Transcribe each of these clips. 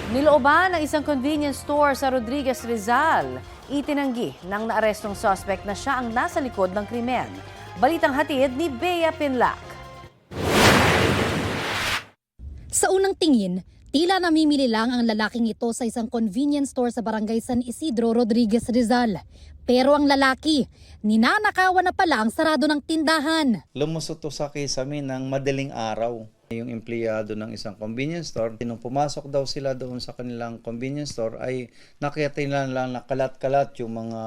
Nilooban ng isang convenience store sa Rodriguez, Rizal. Itinanggi ng naarestong suspect na siya ang nasa likod ng krimen. Balitang hatid ni Bea Pinlac. Sa unang tingin, tila namimili lang ang lalaking ito sa isang convenience store sa barangay San Isidro, Rodriguez, Rizal. Pero ang lalaki, ninanakawan na pala ang sarado ng tindahan. Lumusot to sa kisame ng madaling araw. Yung empleyado ng isang convenience store, nung pumasok daw sila doon sa kanilang convenience store ay nakita nila lang na kalat-kalat yung mga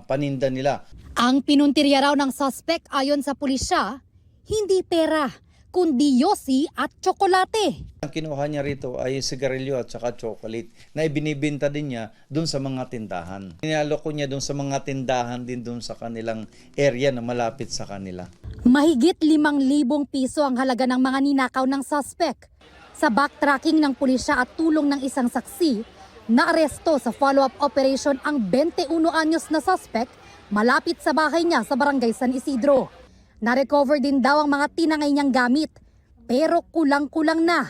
paninda nila. Ang pinuntirya raw ng suspect ayon sa pulisya, hindi pera, kundi yosi at tsokolate. Ang kinuha niya rito ay sigarilyo at saka chocolate na ibinibenta din niya doon sa mga tindahan. Inaloko niya doon sa mga tindahan din doon sa kanilang area na malapit sa kanila. Mahigit 5,000 piso ang halaga ng mga ninakaw ng suspect. Sa backtracking ng pulisya at tulong ng isang saksi, naaresto sa follow-up operation ang 21 anyos na suspect malapit sa bahay niya sa barangay San Isidro. Na-recover din daw ang mga tinangay niyang gamit, pero kulang-kulang na.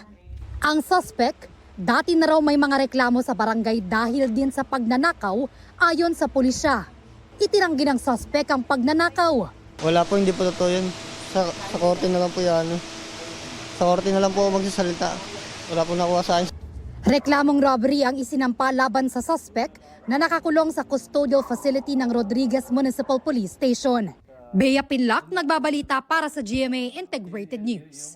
Ang suspect, dati na raw may mga reklamo sa barangay dahil din sa pagnanakaw ayon sa pulisya. Itinanggi ng suspect ang pagnanakaw. Wala po, hindi po totoo yun. Sa korte na lang po yan. Sa korte na lang po ako magsasalita. Wala po nakuha sa akin. Reklamong robbery ang isinampa laban sa suspect na nakakulong sa custodial facility ng Rodriguez Municipal Police Station. Bea Pinlac, nagbabalita para sa GMA Integrated News.